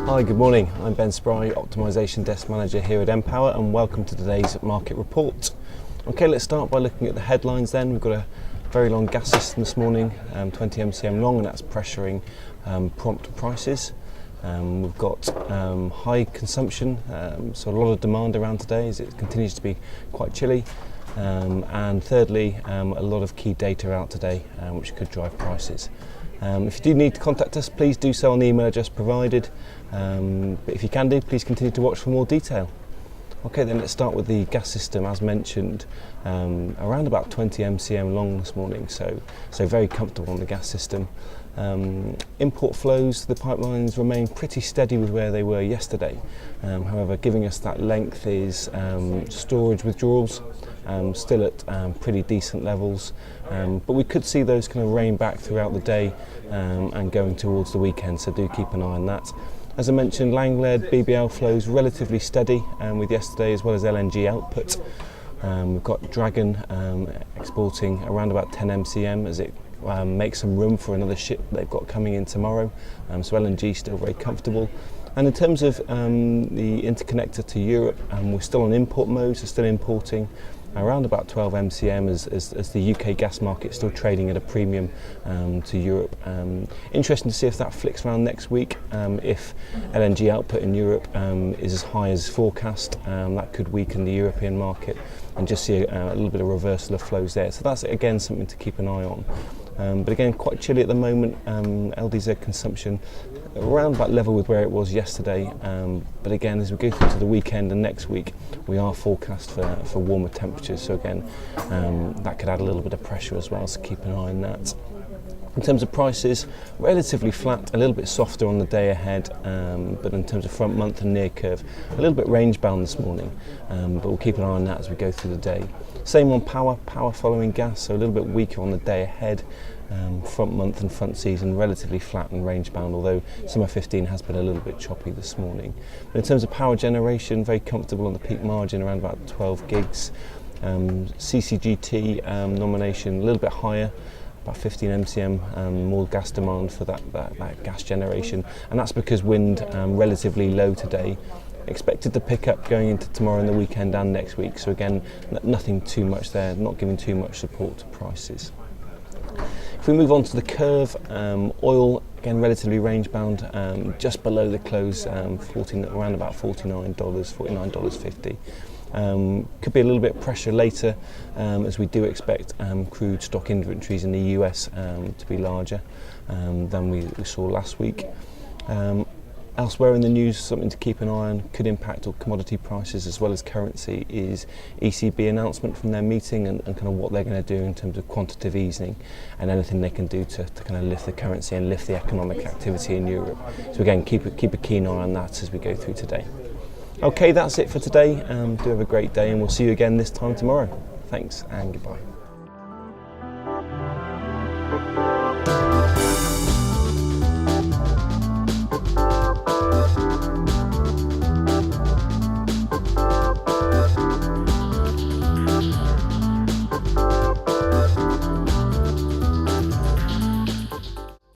Hi, good morning. I'm Ben Spry, Optimisation Desk Manager here at Npower, and welcome to today's market report. Okay, let's start by looking at the headlines then. We've got a very long gas system this morning, 20 MCM long, and that's pressuring prompt prices. We've got high consumption, so a lot of demand around today as it continues to be quite chilly. And thirdly, a lot of key data out today, which could drive prices. If you do need to contact us, please do so on the email address provided. But if you can do, please continue to watch for more detail. Okay, then let's start with the gas system. As mentioned, around about 20 MCM long this morning, so very comfortable on the gas system. Import flows, the pipelines remain pretty steady with where they were yesterday. However, giving us that length is storage withdrawals, still at pretty decent levels, but we could see those kind of rein back throughout the day and going towards the weekend, so do keep an eye on that. As I mentioned, Lang-led BBL flows relatively steady with yesterday, as well as LNG output. We've got Dragon exporting around about 10 MCM as it makes some room for another ship they've got coming in tomorrow, so LNG still very comfortable. And in terms of the interconnector to Europe, we're still on import mode, so still importing around about 12 MCM as the UK gas market is still trading at a premium to Europe. Interesting to see if that flicks around next week. If LNG output in Europe is as high as forecast, that could weaken the European market and just see a little bit of reversal of flows there. So that's again something to keep an eye on. But again, quite chilly at the moment. LDZ consumption around that level with where it was yesterday. But again, as we go through to the weekend and next week, we are forecast for warmer temperatures. So again, that could add a little bit of pressure as well, so keep an eye on that. In terms of prices, relatively flat, a little bit softer on the day ahead, but in terms of front month and near curve, a little bit range bound this morning, but we'll keep an eye on that as we go through the day. Same on power following gas, so a little bit weaker on the day ahead. Front month and front season relatively flat and range bound, although summer 15 has been a little bit choppy this morning. But in terms of power generation, very comfortable on the peak margin, around about 12 gigs. CCGT nomination a little bit higher, about 15 MCM more gas demand for that gas generation, and that's because wind relatively low today. Expected to pick up going into tomorrow and the weekend and next week, so again nothing too much there, not giving too much support to prices. If we move on to the curve, oil again relatively range bound, just below the close, around about $49, $49.50. Could be a little bit of pressure later, as we do expect crude stock inventories in the US to be larger than we saw last week. Elsewhere in the news, something to keep an eye on, could impact on commodity prices as well as currency, is ECB announcement from their meeting and kind of what they're going to do in terms of quantitative easing and anything they can do to kind of lift the currency and lift the economic activity in Europe. So again, keep a keen eye on that as we go through today. Okay, that's it for today. Do have a great day, and we'll see you again this time tomorrow. Thanks and goodbye.